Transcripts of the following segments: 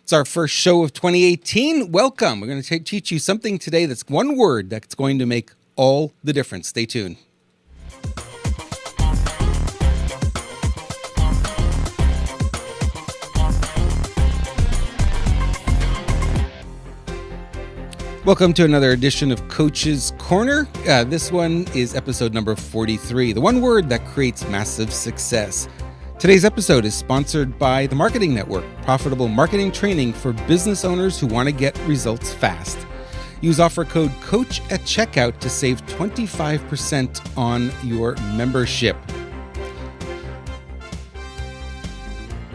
It's our first show of 2018. Welcome. We're going to teach you something today that's one word that's going to make all the difference. Stay tuned. Welcome to another edition of Coach's Corner. This one is episode number 43, the one word that creates massive success. Today's episode is sponsored by the Marketing Network, profitable marketing training for business owners who want to get results fast. Use offer code COACH at checkout to save 25% on your membership.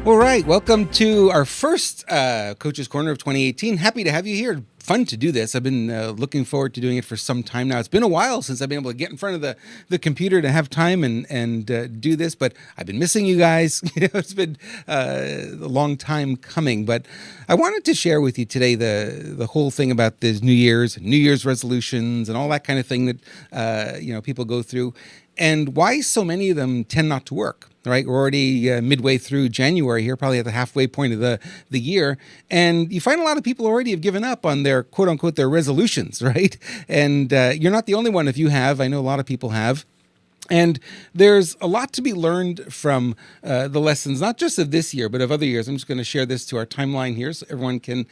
All right, welcome to our first Coach's Corner of 2018. Happy to have you here. Fun to do this. I've been looking forward to doing it for some time now. It's been a while since I've been able to get in front of the computer to have time and do this, but I've been missing you guys. It's been a long time coming, but I wanted to share with you today the whole thing about this New Year's resolutions and all that kind of thing that people go through, and why so many of them tend not to work. Right, we're already midway through January here, probably at the halfway point of the year, and you find a lot of people already have given up on their quote unquote their resolutions, right? And you're not the only one if you have. I know a lot of people have. And there's a lot to be learned from the lessons, not just of this year, but of other years. I'm just going to share this to our timeline here so everyone can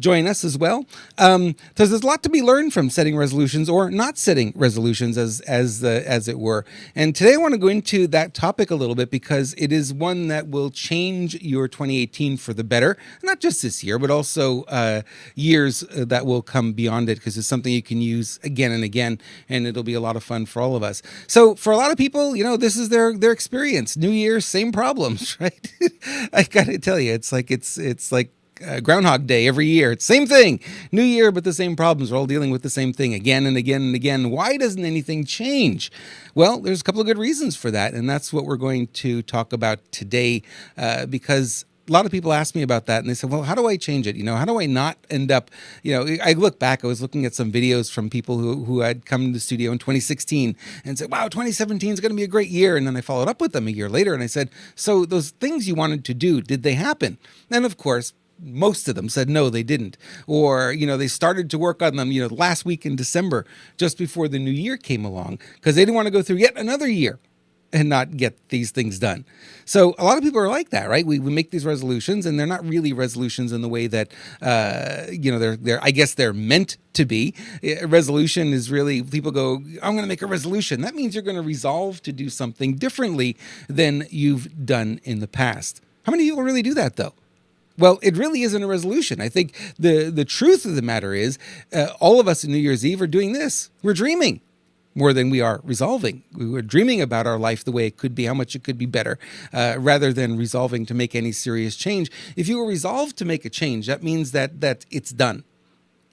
join us as well. So there's a lot to be learned from setting resolutions or not setting resolutions as it were. And today I want to go into that topic a little bit because it is one that will change your 2018 for the better, not just this year, but also years that will come beyond it, because it's something you can use again and again, and it'll be a lot of fun for all of us. So for a lot of people, this is their experience. New Year, same problems, right? I got to tell you, it's like Groundhog Day every year. It's the same thing. New Year, but the same problems. We're all dealing with the same thing again and again and again. Why doesn't anything change? Well, there's a couple of good reasons for that, and that's what we're going to talk about today, because a lot of people ask me about that, and they say, well, how do I change it? How do I not end up, I look back, I was looking at some videos from people who had come to the studio in 2016 and said, wow, 2017 is going to be a great year. And then I followed up with them a year later and I said, so those things you wanted to do, did they happen? And of course, most of them said no, they didn't. Or, they started to work on them, last week in December, just before the new year came along, because they didn't want to go through yet another year and not get these things done. So a lot of people are like that, right? We make these resolutions, and they're not really resolutions in the way that, they're I guess they're meant to be. A resolution is really, people go, I'm going to make a resolution. That means you're going to resolve to do something differently than you've done in the past. How many people really do that, though? Well, it really isn't a resolution. I think the truth of the matter is all of us on New Year's Eve are doing this. We're dreaming more than we are resolving. We're dreaming about our life the way it could be, how much it could be better, rather than resolving to make any serious change. If you were resolved to make a change, that means that it's done.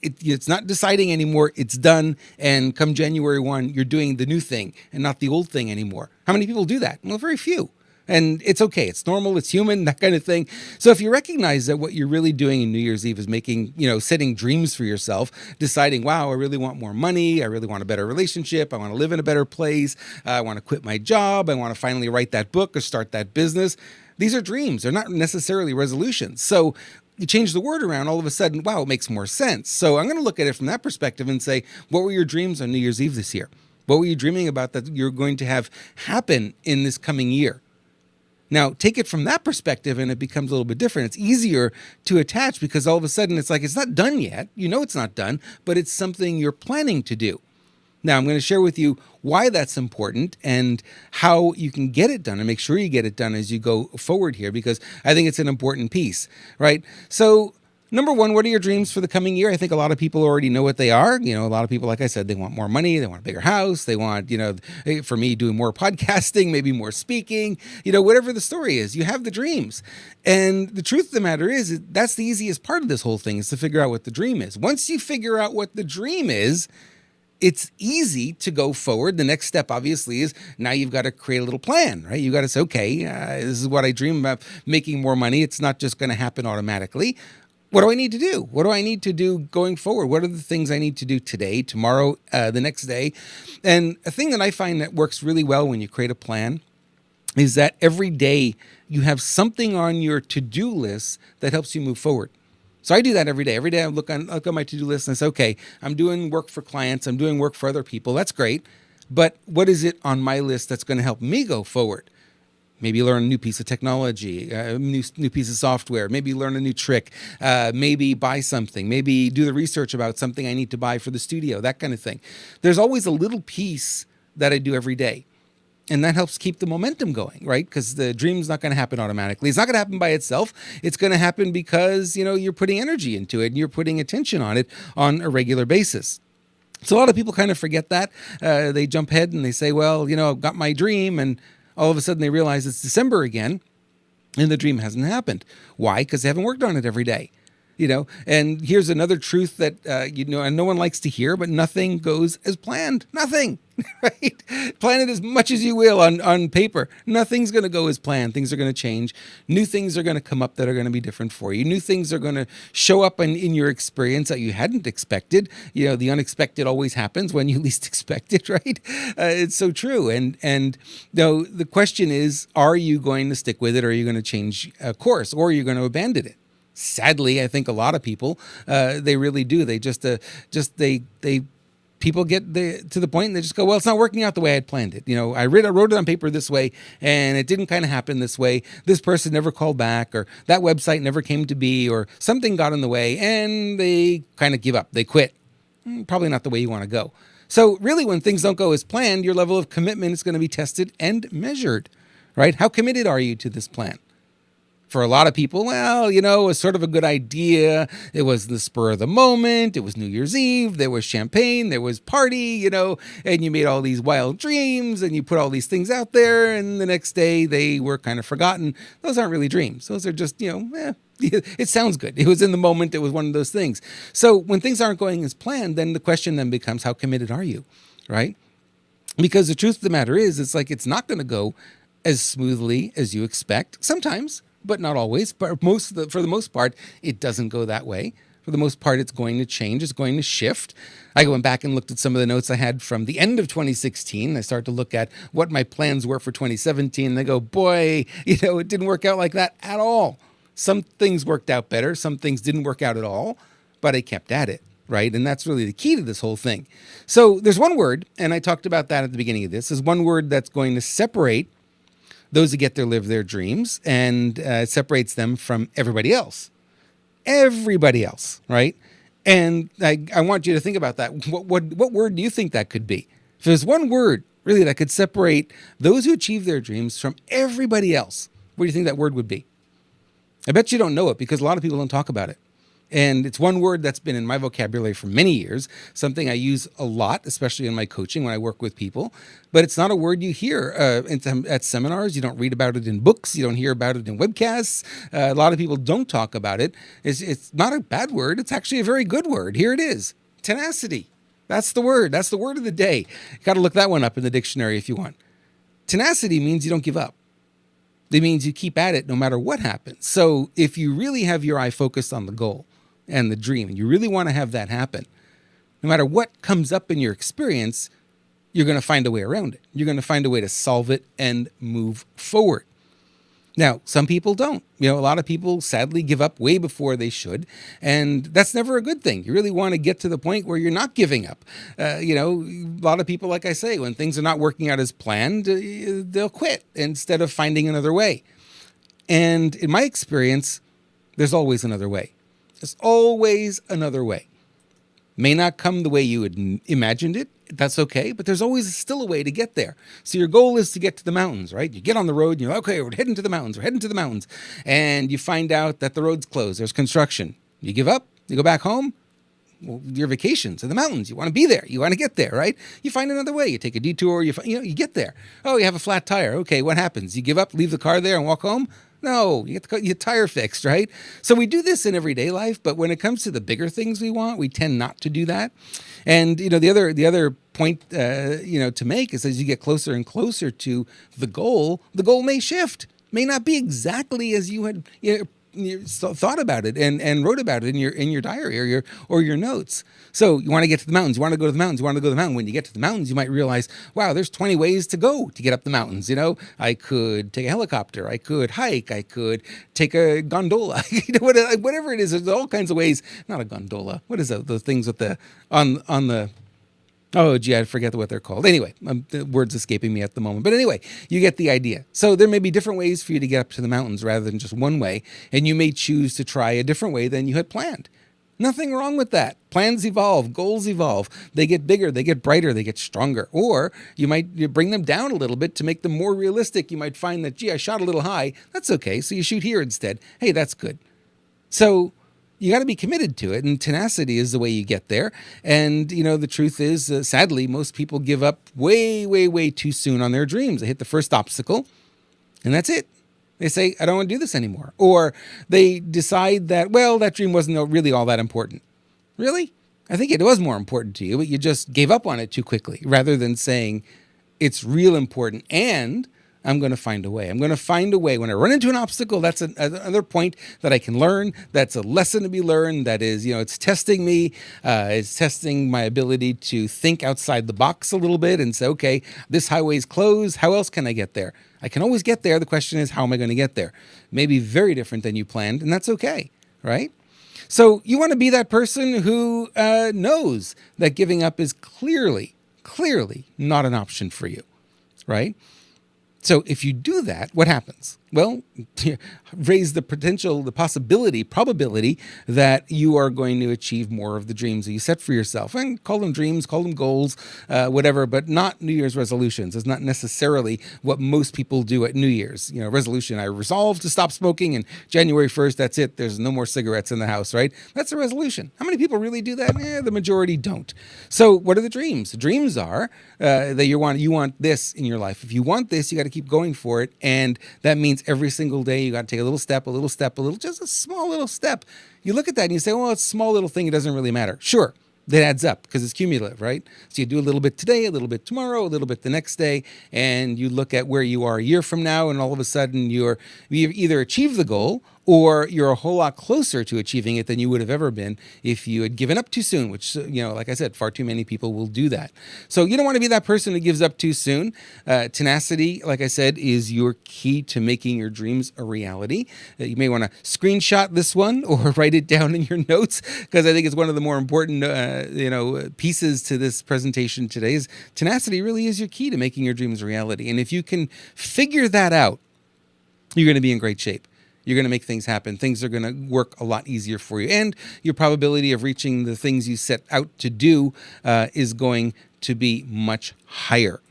It's not deciding anymore. It's done. And come January 1, you're doing the new thing and not the old thing anymore. How many people do that? Well, very few. And it's okay. It's normal. It's human, that kind of thing. So if you recognize that what you're really doing in New Year's Eve is making, setting dreams for yourself, deciding, wow, I really want more money. I really want a better relationship. I want to live in a better place. I want to quit my job. I want to finally write that book or start that business. These are dreams. They're not necessarily resolutions. So you change the word around, all of a sudden, wow, it makes more sense. So I'm going to look at it from that perspective and say, what were your dreams on New Year's Eve this year? What were you dreaming about that you're going to have happen in this coming year? Now, take it from that perspective and it becomes a little bit different. It's easier to attach because all of a sudden it's like, it's not done yet. It's not done, but it's something you're planning to do. Now, I'm going to share with you why that's important and how you can get it done and make sure you get it done as you go forward here, because I think it's an important piece, right? So number one, what are your dreams for the coming year? I think a lot of people already know what they are. A lot of people, like I said, they want more money, they want a bigger house, they want, for me, doing more podcasting, maybe more speaking, whatever the story is, you have the dreams. And the truth of the matter is that's the easiest part of this whole thing, is to figure out what the dream is. Once you figure out what the dream is, it's easy to go forward. The next step, obviously, is now you've got to create a little plan, right? You've got to say, okay, this is what I dream about, making more money. It's not just going to happen automatically. What do I need to do? What do I need to do going forward? What are the things I need to do today, tomorrow, the next day? And a thing that I find that works really well when you create a plan is that every day you have something on your to-do list that helps you move forward. So I do that every day. Every day I look on my to-do list and I say, okay, I'm doing work for clients. I'm doing work for other people. That's great. But what is it on my list that's going to help me go forward? Maybe learn a new piece of technology, a new piece of software. Maybe learn a new trick. Maybe buy something. Maybe do the research about something I need to buy for the studio, that kind of thing. There's always a little piece that I do every day. And that helps keep the momentum going, right? Because the dream's not going to happen automatically. It's not going to happen by itself. It's going to happen because, you're putting energy into it and you're putting attention on it on a regular basis. So a lot of people kind of forget that. They jump ahead and they say, well, I've got my dream, and all of a sudden they realize it's December again and the dream hasn't happened. Why? Because they haven't worked on it every day. And here's another truth that, and no one likes to hear, but nothing goes as planned. Nothing, right? Plan it as much as you will on paper. Nothing's going to go as planned. Things are going to change. New things are going to come up that are going to be different for you. New things are going to show up in your experience that you hadn't expected. The unexpected always happens when you least expect it, right? It's so true. And the question is, are you going to stick with it, or are you going to change course, or are you going to abandon it? Sadly, I think a lot of people, they really do. They people get to the point and they just go, well, it's not working out the way I had planned it. I wrote it on paper this way and it didn't kind of happen this way. This person never called back, or that website never came to be, or something got in the way, and they kind of give up. They quit. Probably not the way you want to go. So really, when things don't go as planned, your level of commitment is going to be tested and measured, right? How committed are you to this plan? For a lot of people, well, it was sort of a good idea. It was the spur of the moment. It was New Year's Eve. There was champagne. There was party, and you made all these wild dreams and you put all these things out there. And the next day they were kind of forgotten. Those aren't really dreams. Those are just, it sounds good. It was in the moment. It was one of those things. So when things aren't going as planned, then the question then becomes, how committed are you, right? Because the truth of the matter is, it's not going to go as smoothly as you expect. Sometimes, but not always. But for the most part, it doesn't go that way. For the most part, it's going to change. It's going to shift. I went back and looked at some of the notes I had from the end of 2016. I started to look at what my plans were for 2017. And I go, boy, it didn't work out like that at all. Some things worked out better. Some things didn't work out at all. But I kept at it, right? And that's really the key to this whole thing. So there's one word, and I talked about that at the beginning of this, is one word that's going to separate those who get to live their dreams, and it separates them from everybody else. Everybody else, right? And I want you to think about that. What word do you think that could be? If there's one word, really, that could separate those who achieve their dreams from everybody else, what do you think that word would be? I bet you don't know it, because a lot of people don't talk about it. And it's one word that's been in my vocabulary for many years, something I use a lot, especially in my coaching when I work with people. But it's not a word you hear at seminars. You don't read about it in books. You don't hear about it in webcasts. A lot of people don't talk about it. It's not a bad word. It's actually a very good word. Here it is. Tenacity. That's the word. That's the word of the day. You got to look that one up in the dictionary if you want. Tenacity means you don't give up. It means you keep at it no matter what happens. So if you really have your eye focused on the goal and the dream, and you really want to have that happen, no matter what comes up in your experience, you're going to find a way around it. You're going to find a way to solve it and move forward. Now, some people don't. A lot of people sadly give up way before they should, and that's never a good thing. You really want to get to the point where you're not giving up. A lot of people, like I say, when things are not working out as planned, they'll quit instead of finding another way. And in my experience, there's always another way. There's always another way. May not come the way you had imagined it. That's okay, but there's always still a way to get there. So your goal is to get to the mountains, right? You get on the road and you're like, okay, we're heading to the mountains. We're heading to the mountains. And you find out that the road's closed. There's construction. You give up. You go back home. Well, your vacation's in the mountains. You want to be there. You want to get there, right? You find another way. You take a detour. You get there. Oh, you have a flat tire. Okay, what happens? You give up, leave the car there, and walk home? No, you get your tire fixed, right? So we do this in everyday life, but when it comes to the bigger things we want, we tend not to do that. And the other point to make is as you get closer and closer to the goal may shift, may not be exactly as you had thought about it and wrote about it in your diary or your notes. So you want to get to the mountains, you want to go to the mountains, you want to go to the mountain. When you get to the mountains, you might realize, wow, there's 20 ways to go to get up the mountains. I could take a helicopter, I could hike, I could take a gondola, whatever it is. There's all kinds of ways. Not a gondola. What is that? Those things with the on the. Oh, gee, I forget what they're called. Anyway, the word's escaping me at the moment. But anyway, you get the idea. So there may be different ways for you to get up to the mountains rather than just one way, and you may choose to try a different way than you had planned. Nothing wrong with that. Plans evolve, goals evolve. They get bigger, they get brighter, they get stronger. Or you bring them down a little bit to make them more realistic. You might find that, gee, I shot a little high. That's okay. So you shoot here instead. Hey, that's good. So you got to be committed to it, and tenacity is the way you get there. And, the truth is, sadly, most people give up way, way, way too soon on their dreams. They hit the first obstacle, and that's it. They say, I don't want to do this anymore. Or they decide that, well, that dream wasn't really all that important. Really? I think it was more important to you, but you just gave up on it too quickly, rather than saying, it's real important, and I'm going to find a way. I'm going to find a way. When I run into an obstacle, that's another point that I can learn. That's a lesson to be learned. That is, it's testing me. It's testing my ability to think outside the box a little bit and say, okay, this highway's closed. How else can I get there? I can always get there. The question is, how am I going to get there? Maybe very different than you planned, and that's okay, right? So you want to be that person who knows that giving up is clearly not an option for you, right? So if you do that, what happens? Well, raise the probability that you are going to achieve more of the dreams that you set for yourself. And call them dreams, call them goals, whatever, but not New Year's resolutions. It's not necessarily what most people do at New Year's. Resolution, I resolve to stop smoking, and January 1st, that's it. There's no more cigarettes in the house, right? That's a resolution. How many people really do that? The majority don't. So what are the dreams? The dreams are that you want this in your life. If you want this, you got to keep going for it. And that means every single day you got to take a little step, just a small little step. You look at that and you say, well, it's a small little thing. It doesn't really matter. Sure, that adds up because it's cumulative, right? So you do a little bit today, a little bit tomorrow, a little bit the next day, and you look at where you are a year from now, and all of a sudden you've either achieved the goal or you're a whole lot closer to achieving it than you would have ever been if you had given up too soon, which, like I said, far too many people will do that. So you don't want to be that person who gives up too soon. Tenacity, like I said, is your key to making your dreams a reality. You may want to screenshot this one or write it down in your notes, because I think it's one of the more important, pieces to this presentation today. Is tenacity really is your key to making your dreams a reality. And if you can figure that out, you're going to be in great shape. You're going to make things happen. Things are going to work a lot easier for you. And your probability of reaching the things you set out to do is going to be much higher.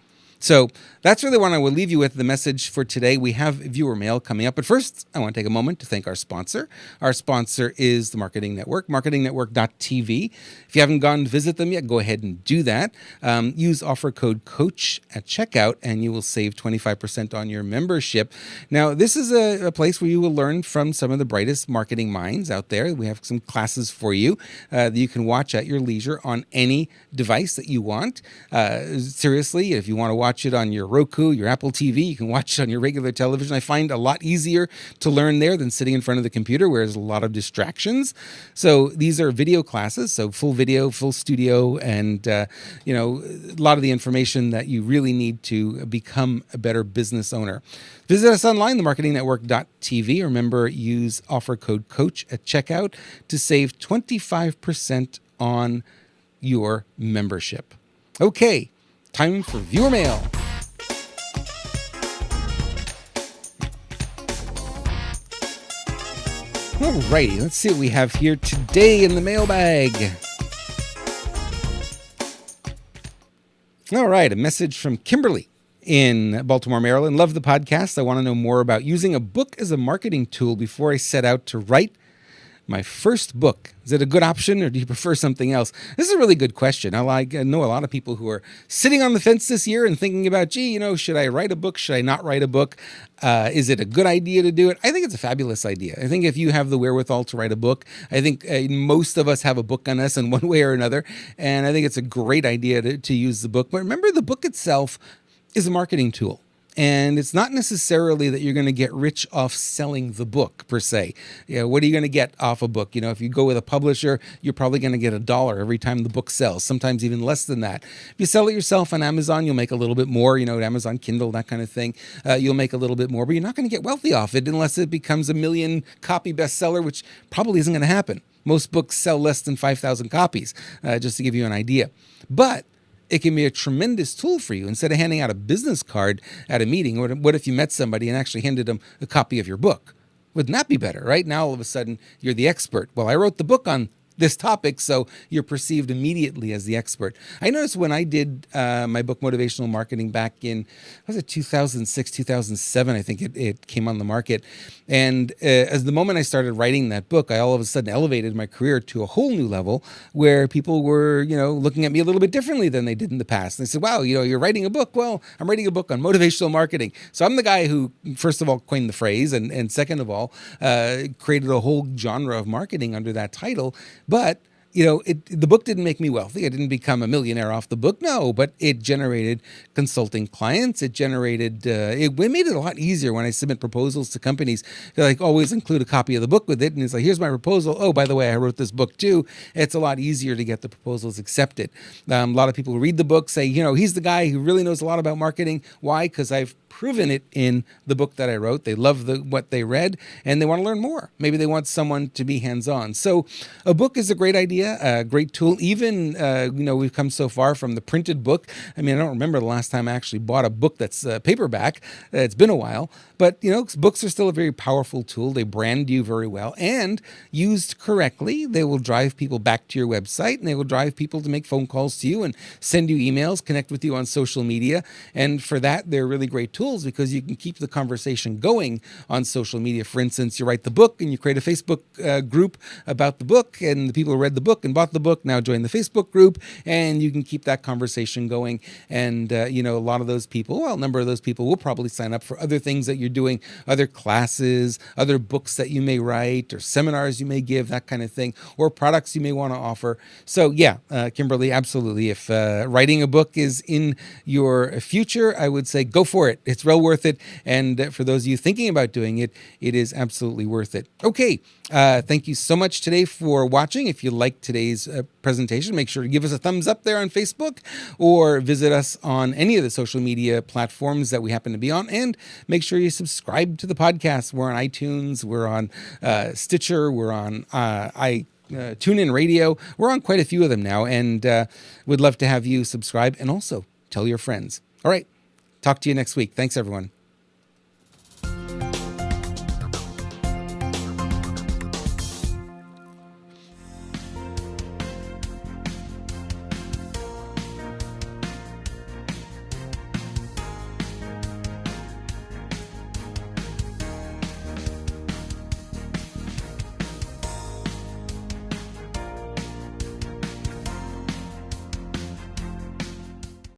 So that's really what I will leave you with, the message for today. We have viewer mail coming up. But first, I want to take a moment to thank our sponsor. Our sponsor is the Marketing Network, marketingnetwork.tv. If you haven't gone to visit them yet, go ahead and do that. Use offer code COACH at checkout, and you will save 25% on your membership. Now, this is a place where you will learn from some of the brightest marketing minds out there. We have some classes for you that you can watch at your leisure on any device that you want. Seriously, if you want to watch it on your Roku, your Apple TV, you can watch it on your regular television. I find a lot easier to learn there than sitting in front of the computer where there's a lot of distractions. So these are video classes, so full video, full studio, and a lot of the information that you really need to become a better business owner. Visit us online, themarketingnetwork.tv. Remember, use offer code COACH at checkout to save 25% on your membership. Okay. Time for viewer mail. Alrighty, let's see what we have here today in the mailbag. All right, a message from Kimberly in Baltimore, Maryland. Love the podcast. I want to know more about using a book as a marketing tool before I set out to write my first book. Is it a good option, or do you prefer something else? This is a really good question. I know a lot of people who are sitting on the fence this year and thinking about, should I write a book? Should I not write a book? Is it a good idea to do it? I think it's a fabulous idea. I think if you have the wherewithal to write a book, I think most of us have a book on us in one way or another. And I think it's a great idea to use the book. But remember, the book itself is a marketing tool. And it's not necessarily that you're going to get rich off selling the book per se. What are you going to get off a book? If you go with a publisher, you're probably going to get $1 every time the book sells, sometimes even less than that. If you sell it yourself on Amazon, you'll make a little bit more, Amazon Kindle, that kind of thing. You'll make a little bit more, but you're not going to get wealthy off it unless it becomes a 1 million copy bestseller, which probably isn't going to happen. Most books sell less than 5,000 copies, just to give you an idea. But it can be a tremendous tool for you. Instead of handing out a business card at a meeting, what if you met somebody and actually handed them a copy of your book? Wouldn't that be better, right? Now, all of a sudden, you're the expert. Well, I wrote the book on this topic, so you're perceived immediately as the expert. I noticed when I did my book, Motivational Marketing, back in, was it 2006, 2007, I think it came on the market. And as the moment I started writing that book, I all of a sudden elevated my career to a whole new level where people were, looking at me a little bit differently than they did in the past. And they said, wow, you're writing a book. Well, I'm writing a book on motivational marketing. So I'm the guy who, first of all, coined the phrase, and second of all, created a whole genre of marketing under that title. But the book didn't make me wealthy. I didn't become a millionaire off the book. No, but it generated consulting clients. It generated, it made it a lot easier when I submit proposals to companies. They always include a copy of the book with it. And it's like, here's my proposal. Oh, by the way, I wrote this book too. It's a lot easier to get the proposals accepted. A lot of people who read the book say, he's the guy who really knows a lot about marketing. Why? Because I've proven it in the book that I wrote. They love what they read and they want to learn more. Maybe they want someone to be hands-on. So a book is a great idea, a great tool. Even, we've come so far from the printed book. I mean, I don't remember the last time I actually bought a book that's paperback. It's been a while, but books are still a very powerful tool. They brand you very well, and used correctly, they will drive people back to your website, and they will drive people to make phone calls to you and send you emails, connect with you on social media. And for that, they're really great tools because you can keep the conversation going on social media. For instance, you write the book and you create a Facebook group about the book, and the people who read the book and bought the book now join the Facebook group, and you can keep that conversation going. And, a lot of those people, a number of those people will probably sign up for other things that you're doing, other classes, other books that you may write, or seminars you may give, that kind of thing, or products you may want to offer. So yeah, Kimberly, absolutely. If writing a book is in your future, I would say go for it. It's well worth it. And for those of you thinking about doing it, it is absolutely worth it. Okay. Thank you so much today for watching. If you liked today's presentation, make sure to give us a thumbs up there on Facebook, or visit us on any of the social media platforms that we happen to be on, and make sure you subscribe to the podcast. We're on iTunes, we're on Stitcher, we're on TuneIn Radio. We're on quite a few of them now, and would love to have you subscribe and also tell your friends. All right. Talk to you next week. Thanks, everyone.